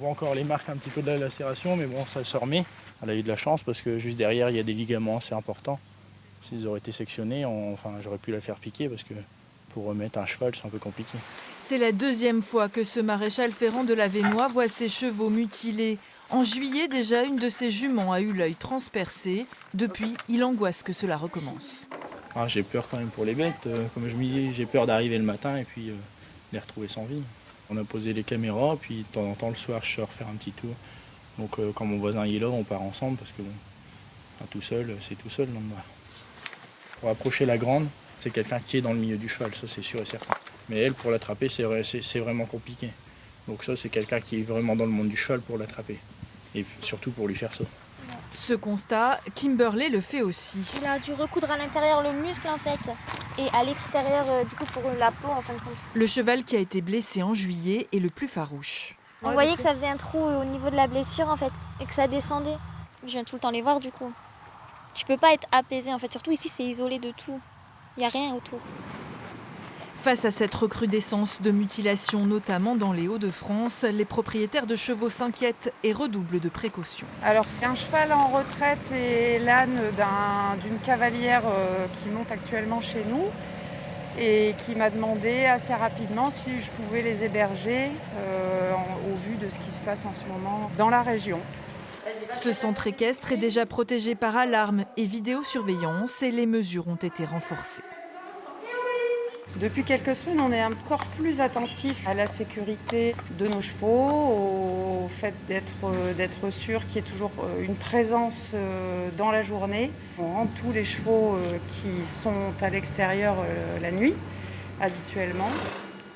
voit encore les marques un petit peu de la lacération, mais bon, ça se remet. Elle a eu de la chance parce que juste derrière, il y a des ligaments assez importants. S'ils auraient été sectionnés, j'aurais pu la faire piquer parce que pour remettre un cheval, c'est un peu compliqué. C'est la deuxième fois que ce maréchal Ferrand de la Vénois voit ses chevaux mutilés. En juillet, déjà, une de ses juments a eu l'œil transpercé. Depuis, il angoisse que cela recommence. J'ai peur quand même pour les bêtes. Comme je me dis, j'ai peur d'arriver le matin et puis les retrouver sans vie. On a posé les caméras, puis de temps en temps, le soir, je sors faire un petit tour. Donc quand mon voisin est là, on part ensemble parce que bon, tout seul, c'est tout seul. Donc, voilà. Pour approcher la grande, c'est quelqu'un qui est dans le milieu du cheval, ça c'est sûr et certain. Mais elle, pour l'attraper, c'est vraiment compliqué. Donc ça, c'est quelqu'un qui est vraiment dans le monde du cheval pour l'attraper. Et surtout pour lui faire ça. Ce constat, Kimberley le fait aussi. Il a dû recoudre à l'intérieur le muscle en fait, et à l'extérieur du coup pour la peau en fin de compte. Le cheval qui a été blessé en juillet est le plus farouche. On voyait que ça faisait un trou au niveau de la blessure en fait, et que ça descendait. Je viens tout le temps les voir du coup. Tu peux pas être apaisé en fait, surtout ici c'est isolé de tout. Il n'y a rien autour. Face à cette recrudescence de mutilations, notamment dans les Hauts-de-France, les propriétaires de chevaux s'inquiètent et redoublent de précautions. Alors c'est un cheval en retraite et l'âne d'une cavalière qui monte actuellement chez nous et qui m'a demandé assez rapidement si je pouvais les héberger au vu de ce qui se passe en ce moment dans la région. Ce centre équestre est déjà protégé par alarme et vidéosurveillance et les mesures ont été renforcées. Depuis quelques semaines, on est encore plus attentif à la sécurité de nos chevaux, au fait d'être sûr qu'il y ait toujours une présence dans la journée. On rend tous les chevaux qui sont à l'extérieur la nuit, habituellement.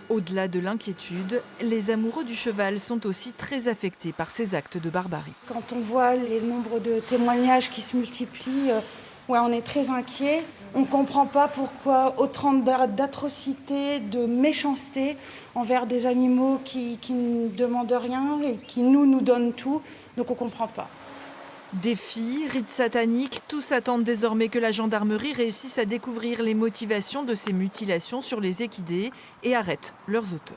Au-delà de l'inquiétude, les amoureux du cheval sont aussi très affectés par ces actes de barbarie. Quand on voit les nombres de témoignages qui se multiplient, on est très inquiet. On ne comprend pas pourquoi autant d'atrocités, de méchanceté envers des animaux qui ne demandent rien et qui nous donnent tout. Donc on ne comprend pas. Défis, rites sataniques, tous attendent désormais que la gendarmerie réussisse à découvrir les motivations de ces mutilations sur les équidés et arrête leurs auteurs.